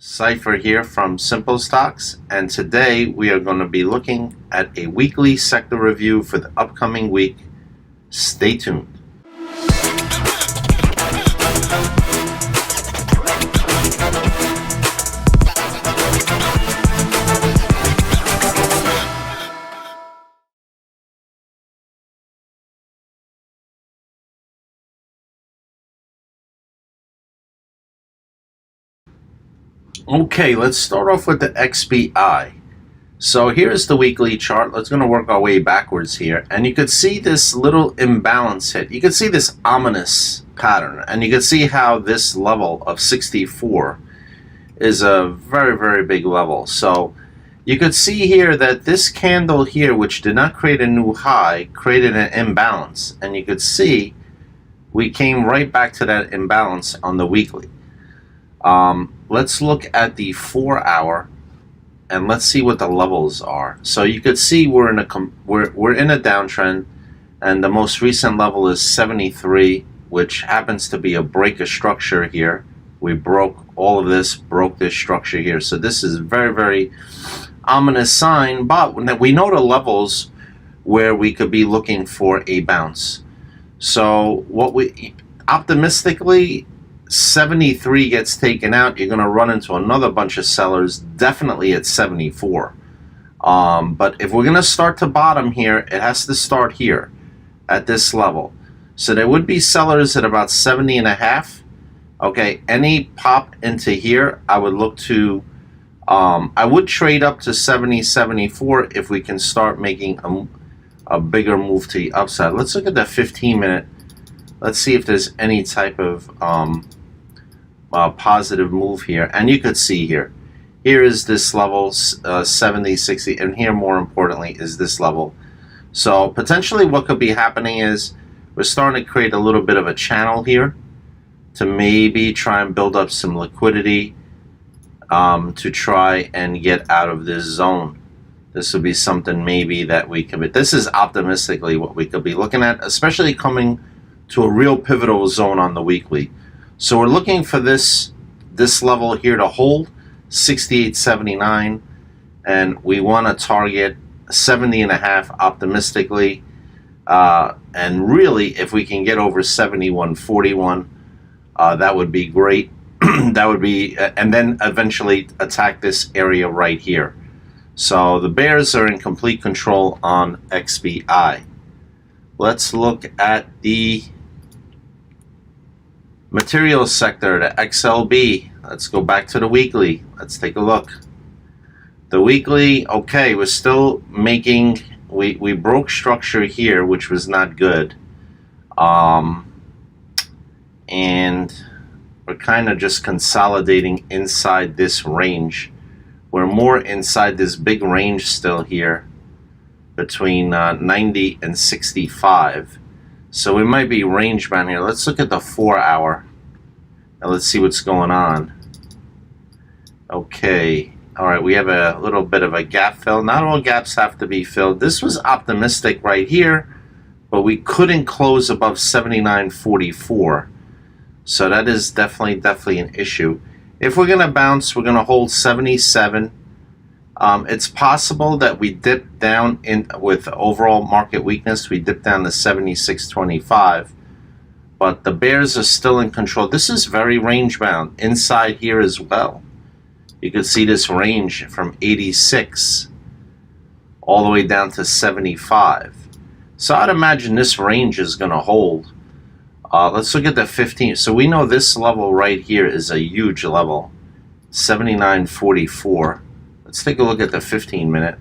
Cypher here from Simple Stocks, and today we are going to be looking at a weekly sector review for the upcoming week. Stay tuned. Okay, let's start off with the XBI. So here's the weekly chart. Let's going to work our way backwards here, and you could see this little imbalance hit. You could see this ominous pattern, and you can see how this level of 64 is a very, very big level. So you could see here that this candle here, which did not create a new high, created an imbalance, and you could see we came right back to that imbalance on the weekly. Let's look at the 4-hour and let's see what the levels are. So you could see we're in a downtrend, and the most recent level is 73, which happens to be a break of structure here. We broke all of this, broke this structure here. So this is very, very ominous sign, but we know the levels where we could be looking for a bounce. So what we optimistically, 73 gets taken out, you're going to run into another bunch of sellers, definitely at 74. But if we're going to start to bottom here, it has to start here at this level. So there would be sellers at about 70 and a half. Okay, any pop into here, I would look to, I would trade up to 70, 74 if we can start making a bigger move to the upside. Let's look at the 15-minute. Let's see if there's any type of positive move here. And you could see here is this level, 70, 60, and here more importantly is this level. So potentially what could be happening is we're starting to create a little bit of a channel here to maybe try and build up some liquidity to try and get out of this zone. This would be something maybe that we could, this is optimistically what we could be looking at, especially coming to a real pivotal zone on the weekly. So we're looking for this level here to hold 68.79, and we want to target 70 and a half optimistically, and really if we can get over 71.41, that would be great. That would be, and then eventually attack this area right here. So the bears are in complete control on XBI. Let's look at the materials sector, the XLB. Let's go back to the weekly. Let's take a look. The weekly, okay, we're still making, we broke structure here, which was not good. And we're kind of just consolidating inside this range. We're more inside this big range still here between 90 and 65. So we might be range bound here. Let's look at the 4-hour and let's see what's going on. Okay, all right, we have a little bit of a gap fill. Not all gaps have to be filled. This was optimistic right here, but we couldn't close above 79.44. So that is definitely an issue. If we're gonna bounce, we're gonna hold 77. It's possible that we dip down in with overall market weakness. We dip down to 76.25, but the bears are still in control. This is very range bound inside here as well. You can see this range from 86 all the way down to 75. So I'd imagine this range is going to hold. Let's look at the 15. So we know this level right here is a huge level, 79.44. Let's take a look at the 15-minute,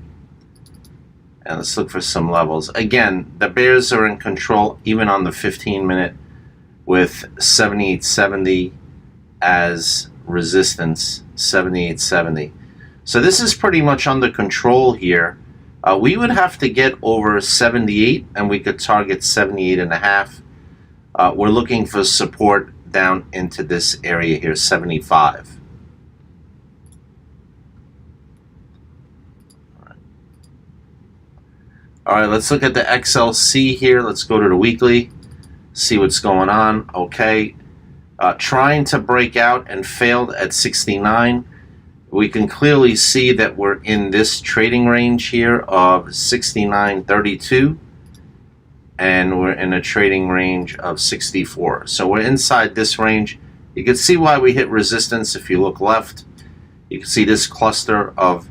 and let's look for some levels. Again, the bears are in control even on the 15-minute with 78.70 as resistance, 78.70. So this is pretty much under control here. We would have to get over 78, and we could target 78 and a half. We're looking for support down into this area here, 75. All right, let's look at the XLC here. Let's go to the weekly, see what's going on. Okay, trying to break out and failed at 69. We can clearly see that we're in this trading range here of 69.32, and we're in a trading range of 64. So we're inside this range. You can see why we hit resistance. If you look left, you can see this cluster of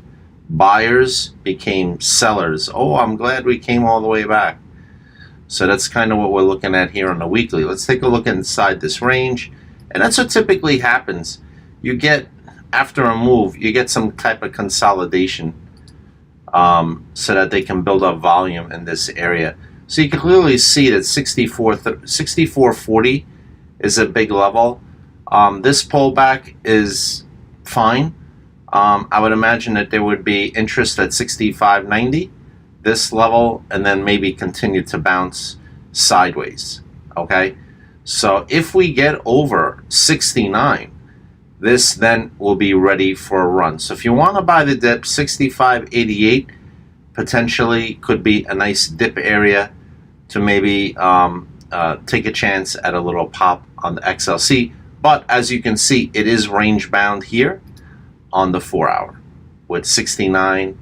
buyers became sellers. Oh, I'm glad we came all the way back. So that's kind of what we're looking at here on the weekly. Let's take a look inside this range. And that's what typically happens. You get, after a move, you get some type of consolidation so that they can build up volume in this area. So you can clearly see that 64.40 is a big level. This pullback is fine. I would imagine that there would be interest at 65.90, this level, and then maybe continue to bounce sideways. Okay, so if we get over 69, this then will be ready for a run. So if you want to buy the dip, 65.88 potentially could be a nice dip area to maybe take a chance at a little pop on the XLC. But as you can see, it is range bound here on the 4-hour, with 69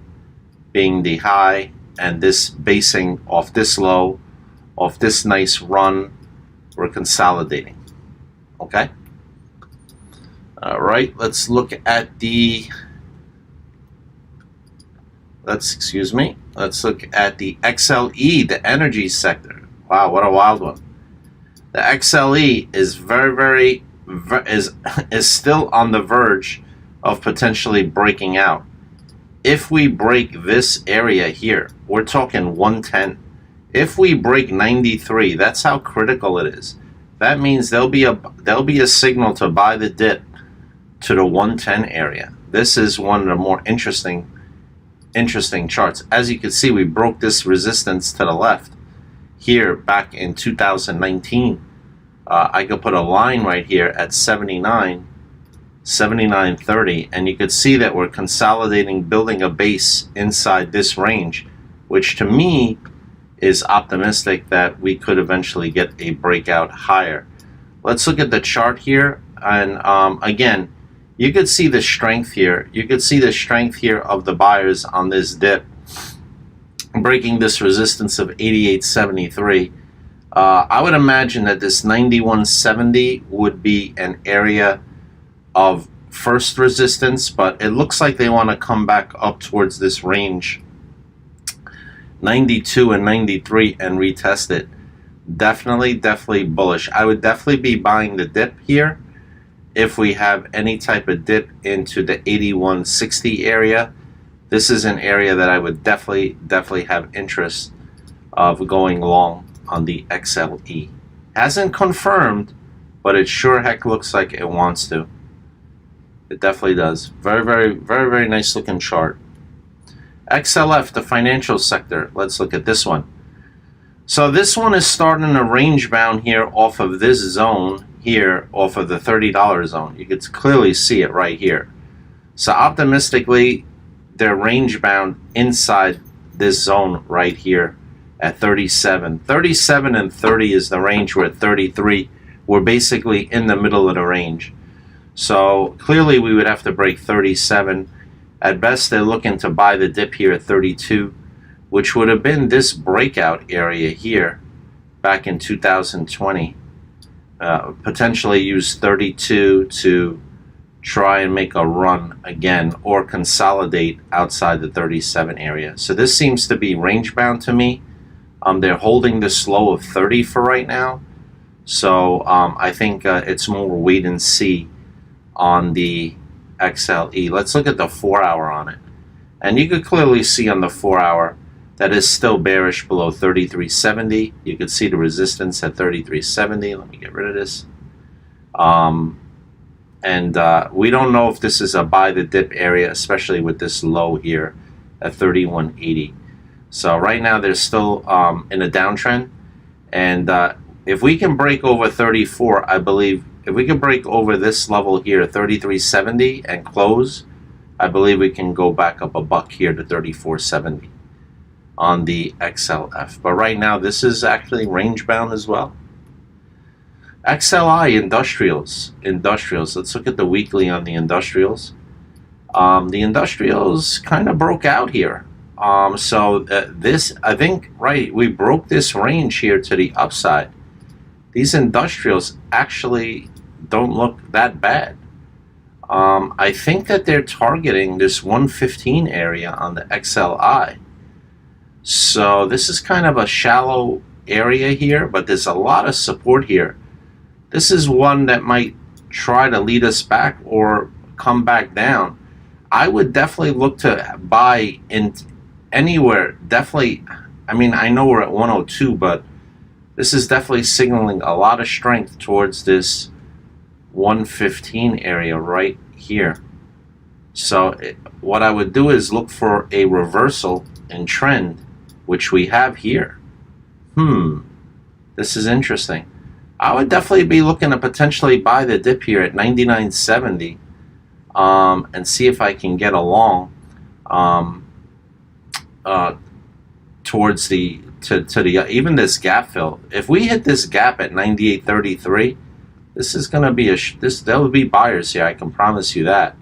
being the high, and this basing off this low, off this nice run. We're consolidating. Okay. All right. Let's look at the. Let's look at the XLE, the energy sector. Wow, what a wild one. The XLE is is still on the verge of potentially breaking out. If we break this area here, we're talking 110. If we break 93, that's how critical it is. That means there'll be a signal to buy the dip to the 110 area. This is one of the more interesting charts. As you can see, we broke this resistance to the left here back in 2019. I could put a line right here at 79.30, and you could see that we're consolidating, building a base inside this range, which to me is optimistic that we could eventually get a breakout higher. Let's look at the chart here, and again, you could see the strength here. You could see the strength here of the buyers on this dip, breaking this resistance of 88.73. I would imagine that this 91.70 would be an area of first resistance, but it looks like they want to come back up towards this range 92 and 93 and retest it. Definitely bullish. I would definitely be buying the dip here if we have any type of dip into the 81.60 area. This is an area that I would definitely have interest of going long on the XLE. Hasn't confirmed, but it sure heck looks like it wants to. It definitely does. Very nice looking chart. XLF, the financial sector. Let's look at this one. So this one is starting a range bound here off of this zone here, off of the $30 zone. You can clearly see it right here. So optimistically, they're range bound inside this zone right here at 37. 37 and 30 is the range. We're at 33. We're basically in the middle of the range. So clearly we would have to break 37. At best, they're looking to buy the dip here at 32, which would have been this breakout area here back in 2020. Potentially use 32 to try and make a run again or consolidate outside the 37 area. So this seems to be range bound to me. They're holding this low of 30 for right now. So I think it's more wait and see on the XLE. Let's look at the 4-hour on it. And you could clearly see on the 4-hour that is still bearish below 33.70. You can see the resistance at 33.70. Let me get rid of this. We don't know if this is a buy the dip area, especially with this low here at 31.80. So right now they're still in a downtrend. And if we can break over 34, I believe, if we can break over this level here, 33.70, and close, I believe we can go back up a buck here to 34.70 on the XLF. But right now, this is actually range bound as well. XLI industrials. Let's look at the weekly on the industrials. The industrials kind of broke out here. This, I think, right, we broke this range here to the upside. These industrials actually don't look that bad. I think that they're targeting this 115 area on the XLI. So this is kind of a shallow area here, but there's a lot of support here. This is one that might try to lead us back or come back down. I would definitely look to buy in anywhere. Definitely, I mean, I know we're at 102, but this is definitely signaling a lot of strength towards this 115 area right here. So what I would do is look for a reversal in trend, which we have here. This is interesting. I would definitely be looking to potentially buy the dip here at 99.70 and see if I can get along towards the even this gap fill. If we hit this gap at 98.33, this is going to be there will be buyers here, I can promise you that.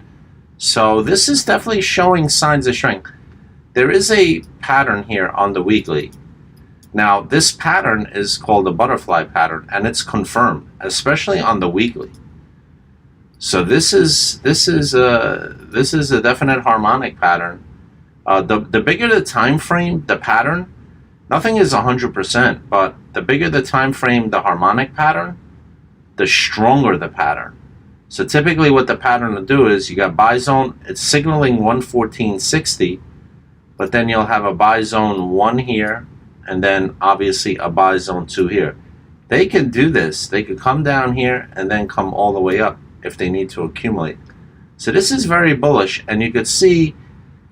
So this is definitely showing signs of strength. There is a pattern here on the weekly. Now this pattern is called the butterfly pattern, and it's confirmed, especially on the weekly. So this is a definite harmonic pattern. The bigger the time frame, the pattern, nothing is 100%, but the bigger the time frame, the harmonic pattern, the stronger the pattern. So typically what the pattern will do is you got buy zone, it's signaling 114.60, but then you'll have a buy zone 1 here, and then obviously a buy zone 2 here. They can do this. They could come down here and then come all the way up if they need to accumulate. So this is very bullish, and you could see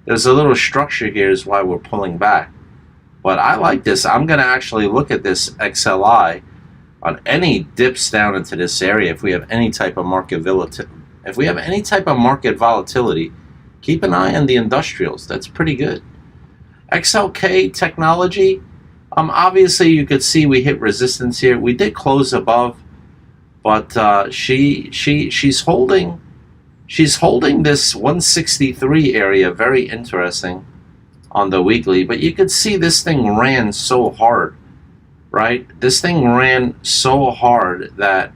there's a little structure here is why we're pulling back. But I like this. I'm going to actually look at this XLI on any dips down into this area. If we have any type of market volatility, keep an eye on the industrials. That's pretty good. XLK technology, obviously you could see we hit resistance here. We did close above, but she's holding this 163 area. Very interesting on the weekly. But you could see this thing ran so hard, right? This thing ran so hard that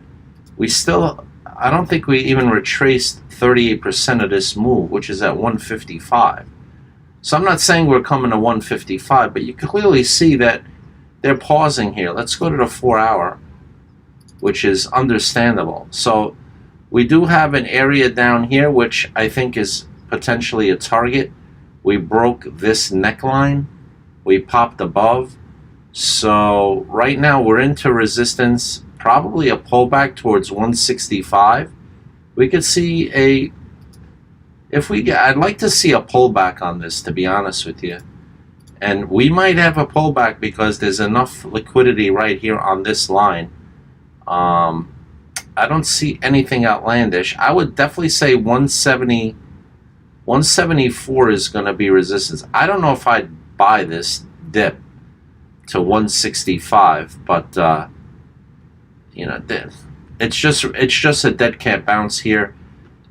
I don't think we even retraced 38% of this move, which is at 155. So I'm not saying we're coming to 155, but you can clearly see that they're pausing here. Let's go to the 4-hour, which is understandable. So we do have an area down here, which I think is potentially a target. We broke this neckline. We popped above. So right now we're into resistance, probably a pullback towards 165. We could see I'd like to see a pullback on this, to be honest with you. And we might have a pullback because there's enough liquidity right here on this line. I don't see anything outlandish. I would definitely say 174 is going to be resistance. I don't know if I'd buy this dip to 165, but it's just a dead cat bounce here.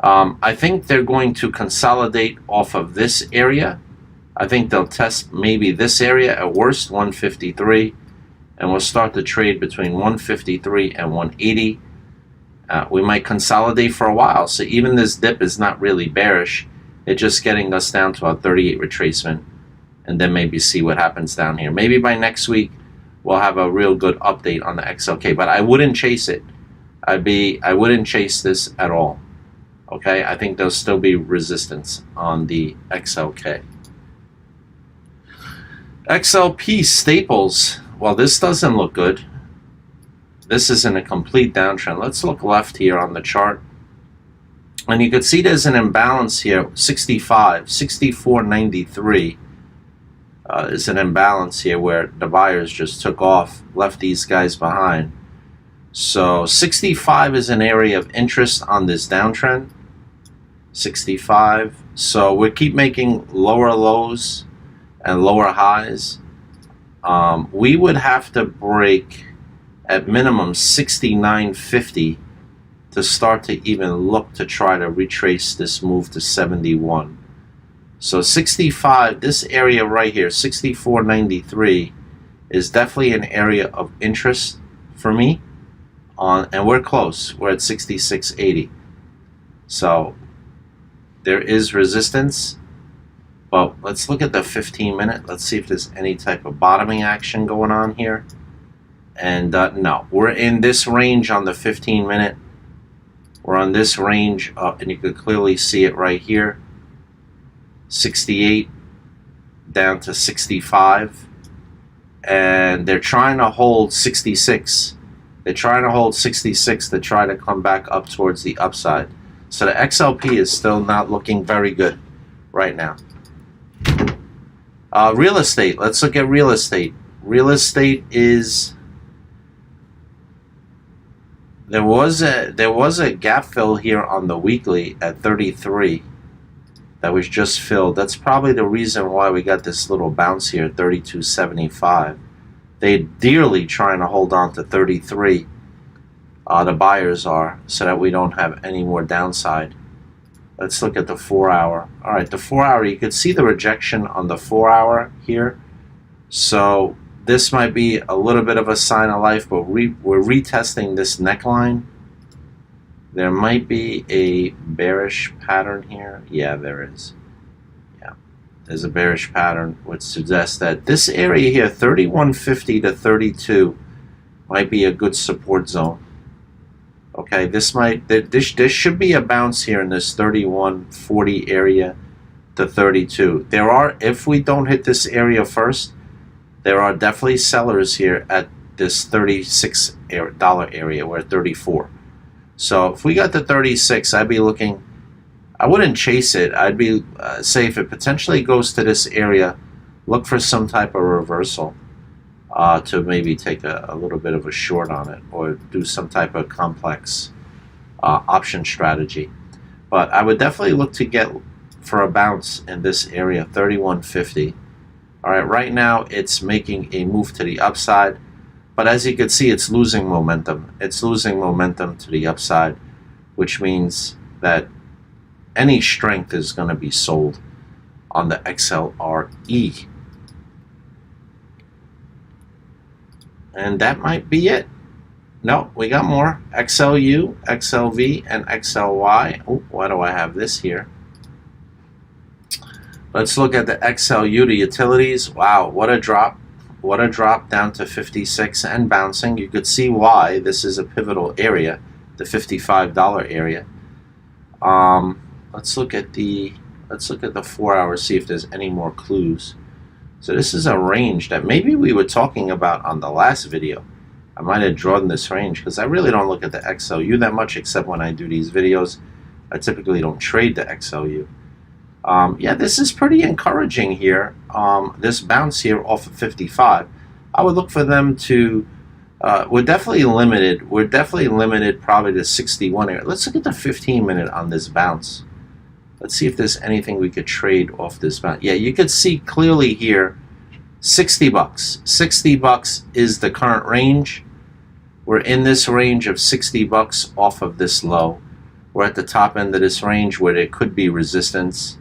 I think they're going to consolidate off of this area. I think they'll test maybe this area at worst, 153, and we'll start the trade between 153 and 180. We might consolidate for a while, so even this dip is not really bearish. It's just getting us down to our 38 retracement, and then maybe see what happens down here. Maybe by next week we'll have a real good update on the XLK, but I wouldn't chase it. I wouldn't chase this at all. Okay, I think there'll still be resistance on the XLK. XLP staples. Well, this doesn't look good. This is in a complete downtrend. Let's look left here on the chart. And you can see there's an imbalance here, 64.93 is an imbalance here where the buyers just took off, left these guys behind. So 65 is an area of interest on this downtrend. 65. So we keep making lower lows and lower highs. We would have to break at minimum 69.50 to start to even look to try to retrace this move to 71. So 65, this area right here, 64.93, is definitely an area of interest for me. And we're close. We're at 66.80. So there is resistance. But let's look at the 15-minute. Let's see if there's any type of bottoming action going on here. And no, we're in this range on the 15-minute. We're on this range, and you could clearly see it right here. 68 down to 65, and they're trying to hold 66. They're trying to hold 66 to try to come back up towards the upside. So the XLP is still not looking very good right now. Real estate. Let's look at real estate. Real estate is, there was a gap fill here on the weekly at 33. That was just filled. That's probably the reason why we got this little bounce here, 32.75. They're dearly trying to hold on to 33. The buyers are, so that we don't have any more downside. Let's look at the 4-hour. All right, the 4-hour, you could see the rejection on the 4-hour here. So this might be a little bit of a sign of life, but we're retesting this neckline. There might be a bearish pattern here. Yeah, there is. Yeah, there's a bearish pattern, which suggests that this area here, 31.50 to 32, might be a good support zone. Okay, this should be a bounce here in this 31.40 area to 32. There are, if we don't hit this area first, there are definitely sellers here at this $36 area. We're at 34. So if we got to 36, I'd be looking, I wouldn't chase it. I'd be, say if it potentially goes to this area, look for some type of reversal to maybe take a little bit of a short on it or do some type of complex option strategy. But I would definitely look to get for a bounce in this area, 31.50. All right, right now it's making a move to the upside. But as you can see, it's losing momentum. It's losing momentum to the upside, which means that any strength is going to be sold on the XLRE. And that might be it. No, we got more. XLU, XLV, and XLY. Oh, why do I have this here? Let's look at the XLU, the utilities. Wow, what a drop. What a drop down to 56 and bouncing. You could see why this is a pivotal area, the $55 area. Let's look at the 4 hours, see if there's any more clues. So this is a range that maybe we were talking about on the last video. I might have drawn this range because I really don't look at the XLU that much, except when I do these videos. I typically don't trade the XLU. Yeah, this is pretty encouraging here. This bounce here off of 55. I would look for them to, we're definitely limited. We're definitely limited probably to 61 area. Let's look at the 15-minute on this bounce. Let's see if there's anything we could trade off this bounce. Yeah, you could see clearly here, 60 bucks. 60 bucks is the current range. We're in this range of 60 bucks off of this low. We're at the top end of this range where there could be resistance.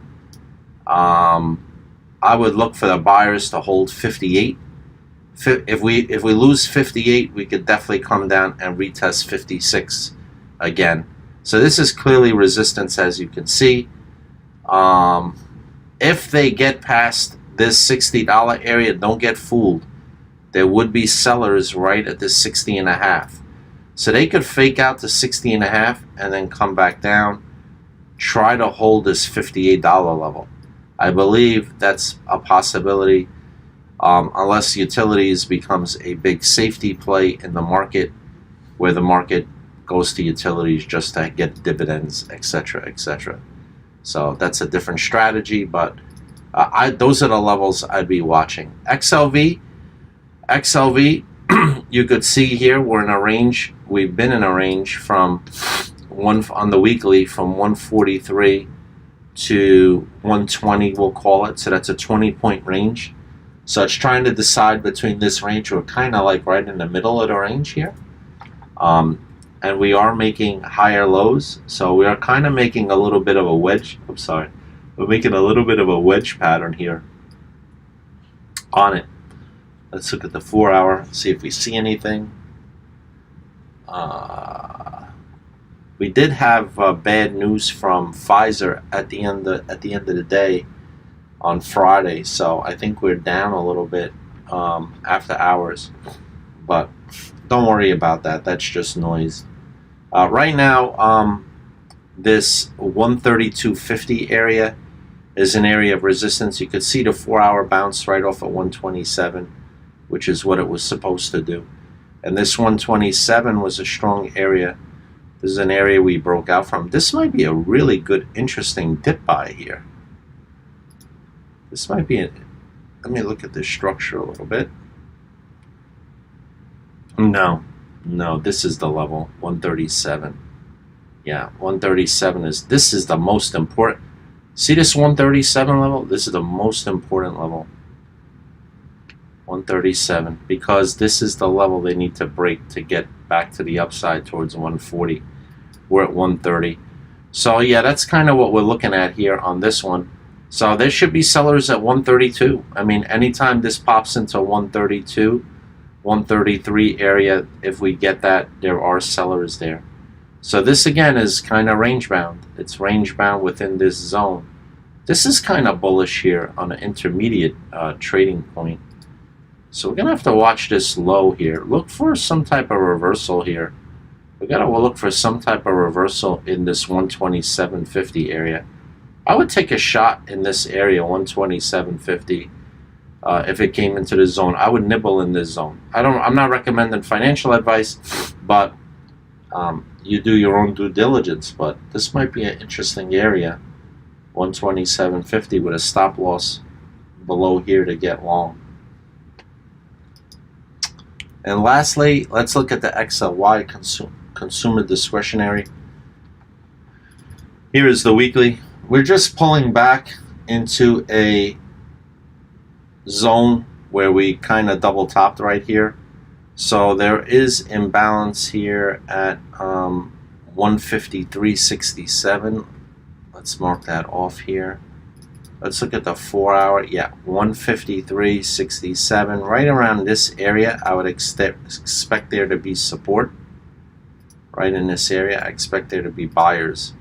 I would look for the buyers to hold 58. If we lose 58, we could definitely come down and retest 56 again. So this is clearly resistance, as you can see. If they get past this $60 area, don't get fooled. There would be sellers right at this 60.5. So they could fake out to 60.5 and then come back down. Try to hold this $58 level. I believe that's a possibility, unless utilities becomes a big safety play in the market, where the market goes to utilities just to get dividends, etc., etc. So that's a different strategy, but those are the levels I'd be watching. XLV, you could see here we're in a range. We've been in a range from on the weekly from 143 to 120, we'll call it. So that's a 20-point range. So it's trying to decide between this range. We're kind of like right in the middle of the range here. and we are making higher lows, so we are kind of making a little bit of a wedge. I'm sorry, we're making a little bit of a wedge pattern here on it. Let's look at the 4-hour, see if we see anything. We did have bad news from Pfizer at the end of the day on Friday, so I think we're down a little bit after hours, but don't worry about that. That's just noise. Right now, this 132.50 area is an area of resistance. You could see the 4-hour bounce right off at 127, which is what it was supposed to do. And this 127 was a strong area. This is an area we broke out from. This might be a really good, interesting dip buy here. This might be, let me look at this structure a little bit. No, this is the level, 137. Yeah, 137 this is the most important. See this 137 level? This is the most important level. 137, because this is the level they need to break to get back to the upside towards 140. We're at 130. So yeah, that's kind of what we're looking at here on this one. So there should be sellers at 132. I mean, anytime this pops into 132, 133 area, if we get that, there are sellers there. So this again is kind of range bound. It's range bound within this zone. This is kind of bullish here on an intermediate trading point. So we're gonna have to watch this low here. Look for some type of reversal here. We gotta look for some type of reversal in this 127.50 area. I would take a shot in this area, 127.50. If it came into the zone, I would nibble in this zone. I'm not recommending financial advice, but you do your own due diligence. But this might be an interesting area, 127.50 with a stop loss below here to get long. And lastly, let's look at the XLRE consumer discretionary. Here is the weekly. We're just pulling back into a zone where we kind of double topped right here. So there is imbalance here at 153.67. Let's mark that off here. Let's look at the 4-hour. Yeah, 153.67. Right around this area, I would expect there to be support. Right in this area, I expect there to be buyers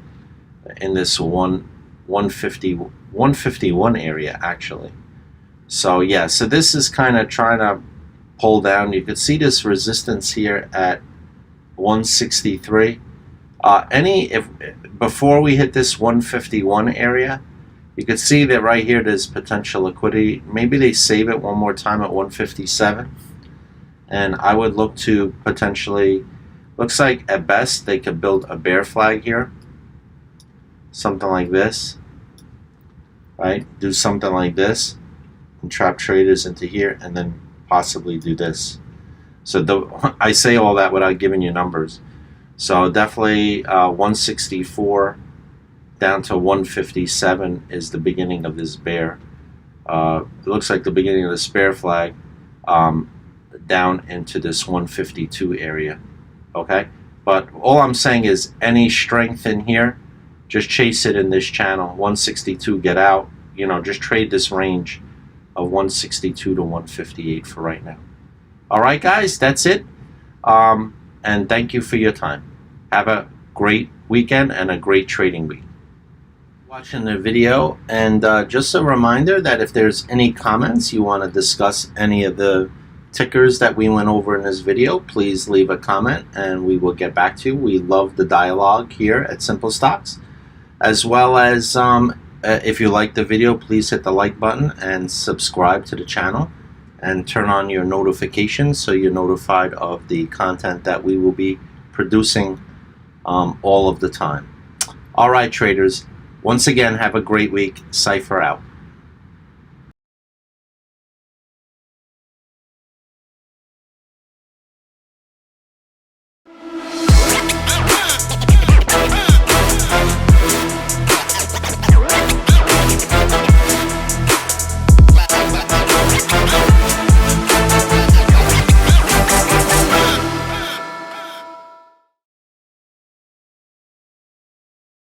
in this 151 area, actually. So yeah, so this is kind of trying to pull down. You could see this resistance here at 163. Before we hit this 151 area, you could see that right here there's potential liquidity. Maybe they save it one more time at 157, and I would look to potentially, looks like at best they could build a bear flag here, something like this, right? Do something like this and trap traders into here, and then possibly do this. So I say all that without giving you numbers. So definitely 164 down to 157 is the beginning of this bear. It looks like the beginning of this bear flag down into this 152 area. Okay, but all I'm saying is any strength in here, just chase it in this channel. 162, get out. You know, just trade this range of 162 to 158 for right now. All right, guys, that's it. And thank you for your time. Have a great weekend and a great trading week. Watching the video, and just a reminder that if there's any comments you want to discuss any of the tickers that we went over in this video, please leave a comment and we will get back to you. We love the dialogue here at Simple Stocks, as well as if you like the video, please hit the like button and subscribe to the channel and turn on your notifications so you're notified of the content that we will be producing all of the time. All right, traders, once again, have a great week. Cypher out.